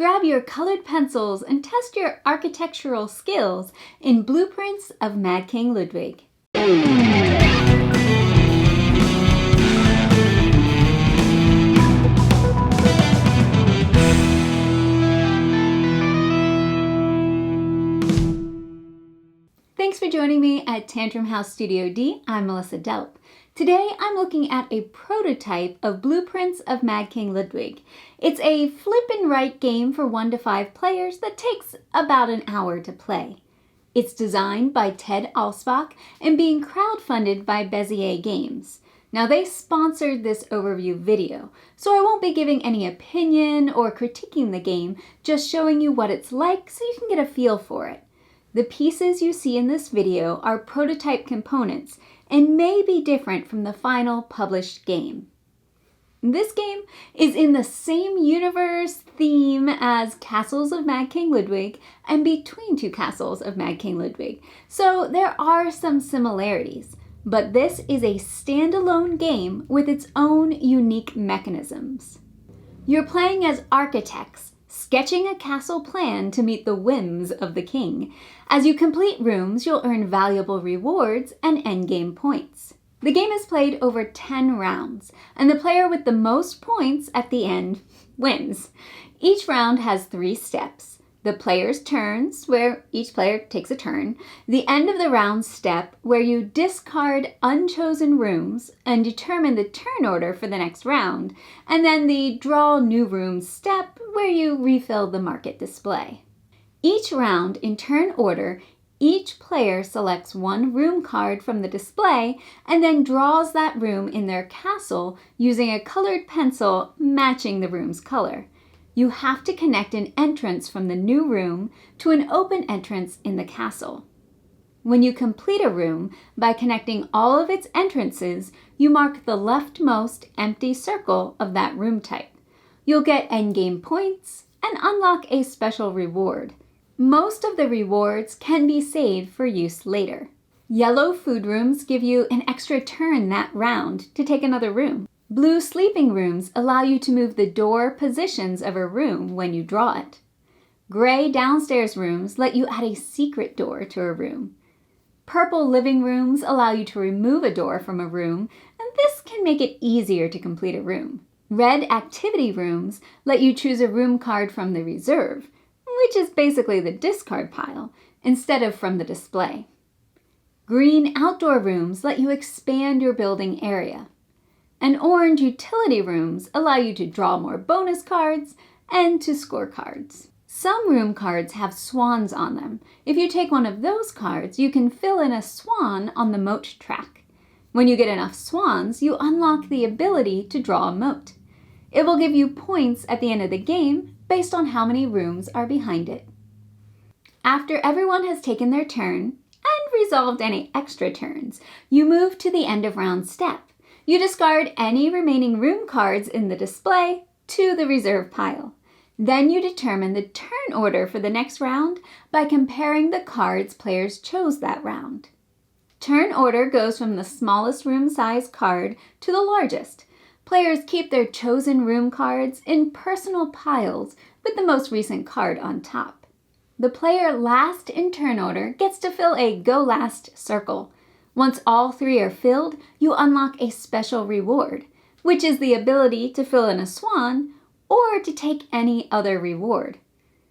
Grab your colored pencils and test your architectural skills in Blueprints of Mad King Ludwig. Thanks for joining me at Tantrum House Studio D. I'm Melissa Delp. Today I'm looking at a prototype of Blueprints of Mad King Ludwig. It's a flip and write game for 1 to 5 players that takes about an hour to play. It's designed by Ted Alspach and being crowdfunded by Bezier Games. Now they sponsored this overview video, so I won't be giving any opinion or critiquing the game, just showing you what it's like so you can get a feel for it. The pieces you see in this video are prototype components and may be different from the final published game. This game is in the same universe theme as Castles of Mad King Ludwig and Between Two Castles of Mad King Ludwig, so there are some similarities, but this is a standalone game with its own unique mechanisms. You're playing as architects, sketching a castle plan to meet the whims of the king. As you complete rooms, you'll earn valuable rewards and endgame points. The game is played over 10 rounds, and the player with the most points at the end wins. Each round has 3 steps. The player's turns, where each player takes a turn, the end of the round step, where you discard unchosen rooms and determine the turn order for the next round, and then the draw new rooms step, where you refill the market display. Each round in turn order, each player selects 1 room card from the display and then draws that room in their castle using a colored pencil matching the room's color. You have to connect an entrance from the new room to an open entrance in the castle. When you complete a room by connecting all of its entrances, you mark the leftmost empty circle of that room type. You'll get endgame points and unlock a special reward. Most of the rewards can be saved for use later. Yellow food rooms give you an extra turn that round to take another room. Blue sleeping rooms allow you to move the door positions of a room when you draw it. Gray downstairs rooms let you add a secret door to a room. Purple living rooms allow you to remove a door from a room, and this can make it easier to complete a room. Red activity rooms let you choose a room card from the reserve, which is basically the discard pile, instead of from the display. Green outdoor rooms let you expand your building area. And orange utility rooms allow you to draw more bonus cards and to score cards. Some room cards have swans on them. If you take one of those cards, you can fill in a swan on the moat track. When you get enough swans, you unlock the ability to draw a moat. It will give you points at the end of the game based on how many rooms are behind it. After everyone has taken their turn and resolved any extra turns, you move to the end of round step. You discard any remaining room cards in the display to the reserve pile. Then you determine the turn order for the next round by comparing the cards players chose that round. Turn order goes from the smallest room size card to the largest. Players keep their chosen room cards in personal piles with the most recent card on top. The player last in turn order gets to fill a go last circle. Once all 3 are filled, you unlock a special reward, which is the ability to fill in a swan or to take any other reward.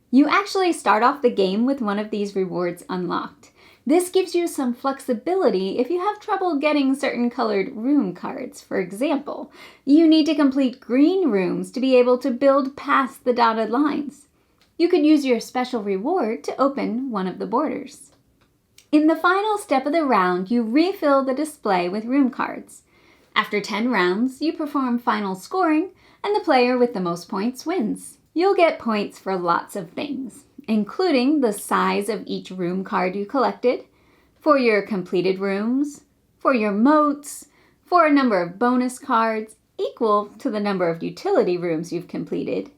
You actually start off the game with one of these rewards unlocked. This gives you some flexibility if you have trouble getting certain colored room cards. For example, you need to complete green rooms to be able to build past the dotted lines. You could use your special reward to open one of the borders. In the final step of the round, you refill the display with room cards. After 10 rounds, you perform final scoring, and the player with the most points wins. You'll get points for lots of things, including the size of each room card you collected, for your completed rooms, for your moats, for a number of bonus cards equal to the number of utility rooms you've completed,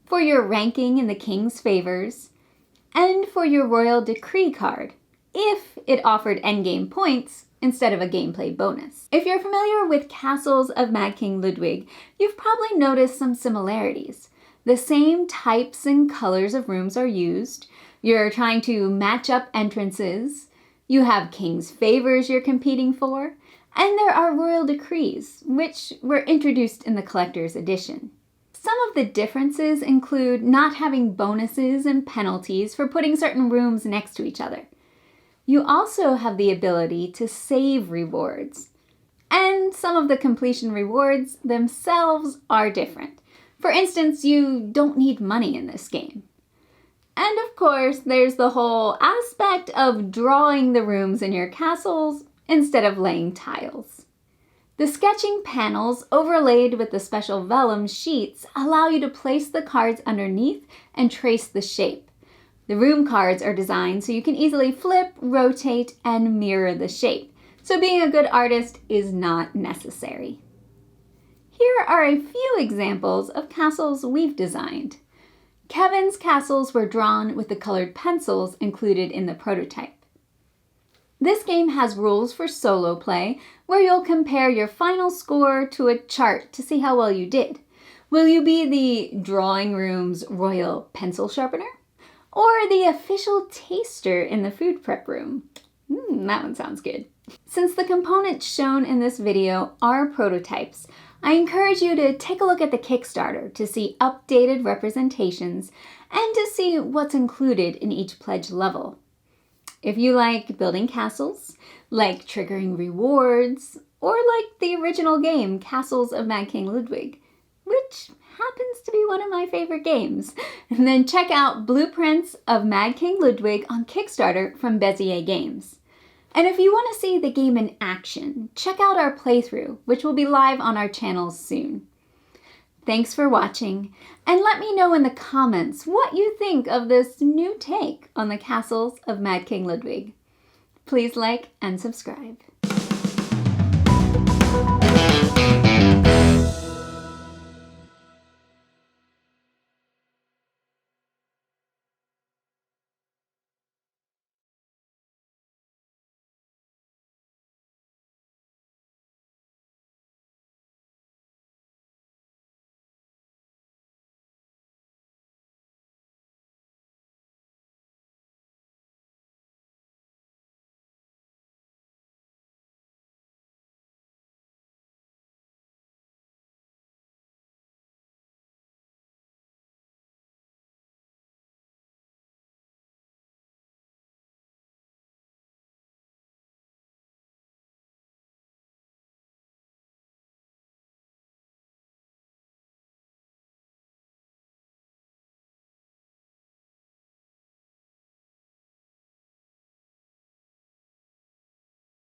for your ranking in the king's favors, and for your royal decree card, if it offered endgame points instead of a gameplay bonus. If you're familiar with Castles of Mad King Ludwig, you've probably noticed some similarities. The same types and colors of rooms are used. You're trying to match up entrances. You have king's favors you're competing for. And there are royal decrees, which were introduced in the collector's edition. Some of the differences include not having bonuses and penalties for putting certain rooms next to each other. You also have the ability to save rewards. And some of the completion rewards themselves are different. For instance, you don't need money in this game. And of course, there's the whole aspect of drawing the rooms in your castles instead of laying tiles. The sketching panels overlaid with the special vellum sheets allow you to place the cards underneath and trace the shape. The room cards are designed so you can easily flip, rotate, and mirror the shape. So being a good artist is not necessary. Here are a few examples of castles we've designed. Kevin's castles were drawn with the colored pencils included in the prototype. This game has rules for solo play, where you'll compare your final score to a chart to see how well you did. Will you be the drawing room's royal pencil sharpener? Or the official taster in the food prep room? That one sounds good. Since the components shown in this video are prototypes, I encourage you to take a look at the Kickstarter to see updated representations and to see what's included in each pledge level. If you like building castles, like triggering rewards, or like the original game, Castles of Mad King Ludwig, which happens to be one of my favorite games, then check out Blueprints of Mad King Ludwig on Kickstarter from Bezier Games. And if you want to see the game in action, check out our playthrough, which will be live on our channels soon. Thanks for watching, and let me know in the comments what you think of this new take on the Castles of Mad King Ludwig. Please like and subscribe.